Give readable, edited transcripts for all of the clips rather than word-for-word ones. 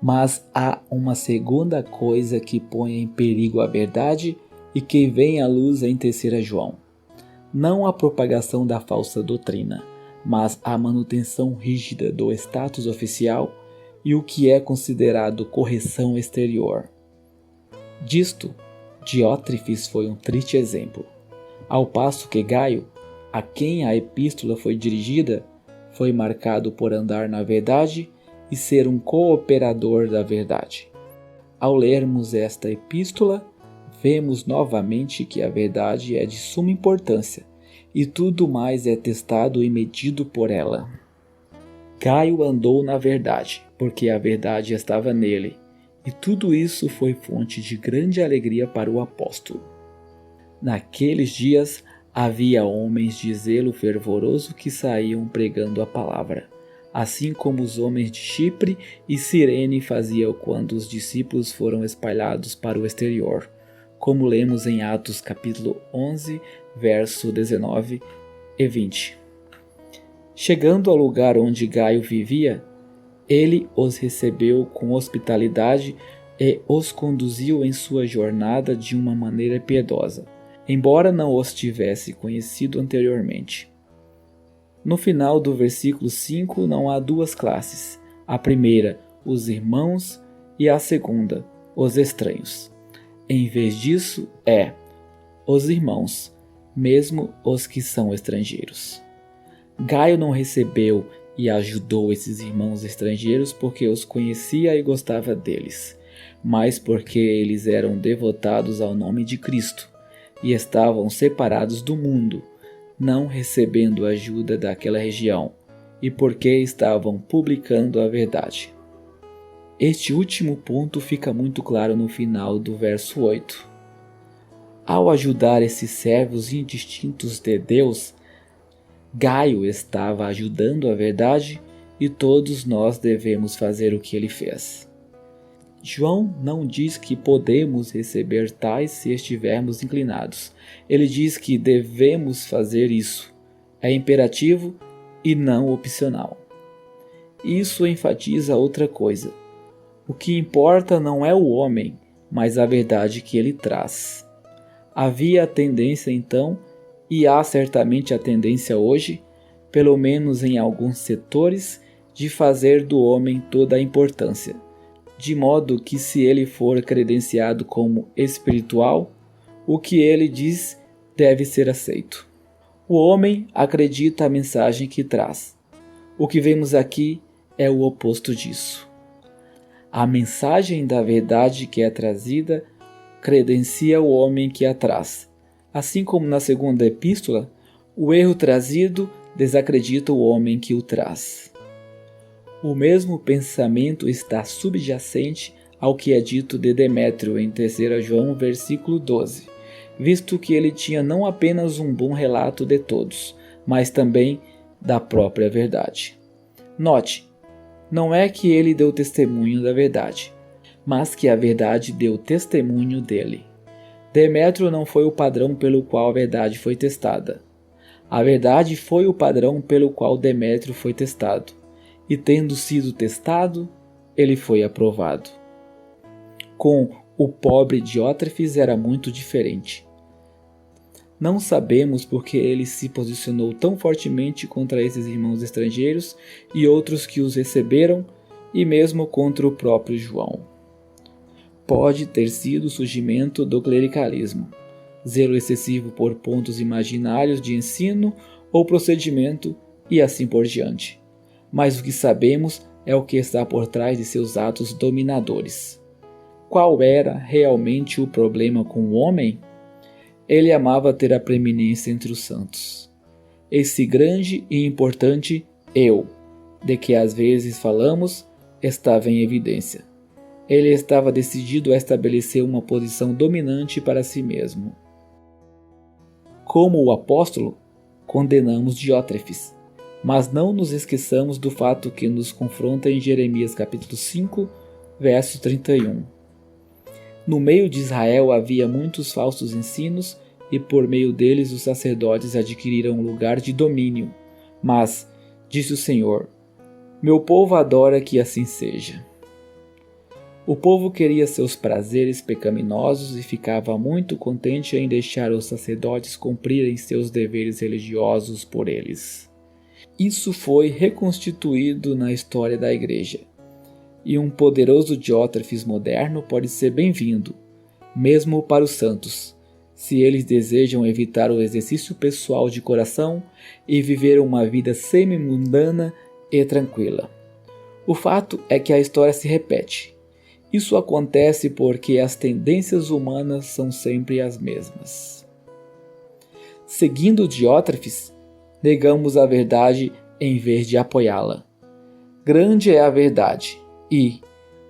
Mas há uma segunda coisa que põe em perigo a verdade e que vem à luz em 3 João. Não a propagação da falsa doutrina, mas a manutenção rígida do status oficial e o que é considerado correção exterior. Disto, Diótrefes foi um triste exemplo, ao passo que Gaio, a quem a epístola foi dirigida, foi marcado por andar na verdade e ser um cooperador da verdade. Ao lermos esta epístola, vemos novamente que a verdade é de suma importância e tudo mais é testado e medido por ela. Gaio andou na verdade, porque a verdade estava nele, e tudo isso foi fonte de grande alegria para o apóstolo. Naqueles dias havia homens de zelo fervoroso que saíam pregando a palavra, assim como os homens de Chipre e Cirene faziam quando os discípulos foram espalhados para o exterior, como lemos em Atos capítulo 11, verso 19 e 20. Chegando ao lugar onde Gaio vivia, ele os recebeu com hospitalidade e os conduziu em sua jornada de uma maneira piedosa, embora não os tivesse conhecido anteriormente. No final do versículo 5 não há duas classes, a primeira, os irmãos, e a segunda, os estranhos. Em vez disso, os irmãos, mesmo os que são estrangeiros. Gaio não recebeu e ajudou esses irmãos estrangeiros porque os conhecia e gostava deles, mas porque eles eram devotados ao nome de Cristo e estavam separados do mundo, não recebendo ajuda daquela região, e porque estavam publicando a verdade. Este último ponto fica muito claro no final do verso 8. Ao ajudar esses servos indistintos de Deus, Gaio estava ajudando a verdade e todos nós devemos fazer o que ele fez. João não diz que podemos receber tais se estivermos inclinados. Ele diz que devemos fazer isso. É imperativo e não opcional. Isso enfatiza outra coisa. O que importa não é o homem, mas a verdade que ele traz. Havia a tendência então, e há certamente a tendência hoje, pelo menos em alguns setores, de fazer do homem toda a importância, de modo que se ele for credenciado como espiritual, o que ele diz deve ser aceito. O homem acredita a mensagem que traz. O que vemos aqui é o oposto disso. A mensagem da verdade que é trazida credencia o homem que a traz. Assim como na segunda epístola, o erro trazido desacredita o homem que o traz. O mesmo pensamento está subjacente ao que é dito de Demétrio em 3 João, versículo 12, visto que ele tinha não apenas um bom relato de todos, mas também da própria verdade. Note, não é que ele deu testemunho da verdade, mas que a verdade deu testemunho dele. Demétrio não foi o padrão pelo qual a verdade foi testada. A verdade foi o padrão pelo qual Demétrio foi testado, e tendo sido testado, ele foi aprovado. Com o pobre Diótrefes era muito diferente. Não sabemos porque ele se posicionou tão fortemente contra esses irmãos estrangeiros e outros que os receberam, e mesmo contra o próprio João. Pode ter sido o surgimento do clericalismo, zelo excessivo por pontos imaginários de ensino ou procedimento e assim por diante. Mas o que sabemos é o que está por trás de seus atos dominadores. Qual era realmente o problema com o homem? Ele amava ter a preeminência entre os santos. Esse grande e importante eu, de que às vezes falamos, estava em evidência. Ele estava decidido a estabelecer uma posição dominante para si mesmo. Como o apóstolo, condenamos Diótrefes, mas não nos esqueçamos do fato que nos confronta em Jeremias capítulo 5, verso 31. No meio de Israel havia muitos falsos ensinos e por meio deles os sacerdotes adquiriram um lugar de domínio. Mas, disse o Senhor, meu povo adora que assim seja. O povo queria seus prazeres pecaminosos e ficava muito contente em deixar os sacerdotes cumprirem seus deveres religiosos por eles. Isso foi reconstituído na história da Igreja. E um poderoso diótrefes moderno pode ser bem-vindo, mesmo para os santos, se eles desejam evitar o exercício pessoal de coração e viver uma vida semi-mundana e tranquila. O fato é que a história se repete. Isso acontece porque as tendências humanas são sempre as mesmas. Seguindo Diótrefes, negamos a verdade em vez de apoiá-la. Grande é a verdade e,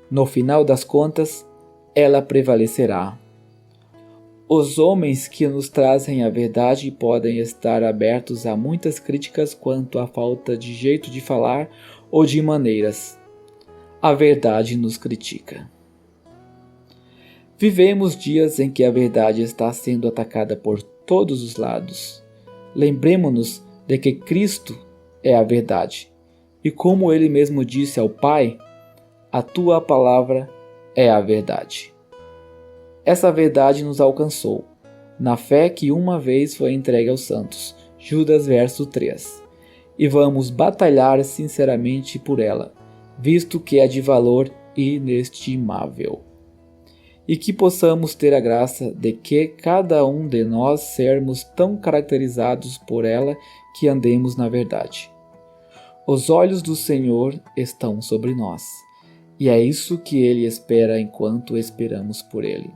no final das contas, ela prevalecerá. Os homens que nos trazem a verdade podem estar abertos a muitas críticas quanto à falta de jeito de falar ou de maneiras. A verdade nos critica. Vivemos dias em que a verdade está sendo atacada por todos os lados. Lembremo-nos de que Cristo é a verdade. E como ele mesmo disse ao Pai, a tua palavra é a verdade. Essa verdade nos alcançou, na fé que uma vez foi entregue aos santos. Judas verso 3. E vamos batalhar sinceramente por ela, visto que é de valor inestimável. E que possamos ter a graça de que cada um de nós sermos tão caracterizados por ela que andemos na verdade. Os olhos do Senhor estão sobre nós, e é isso que Ele espera enquanto esperamos por Ele.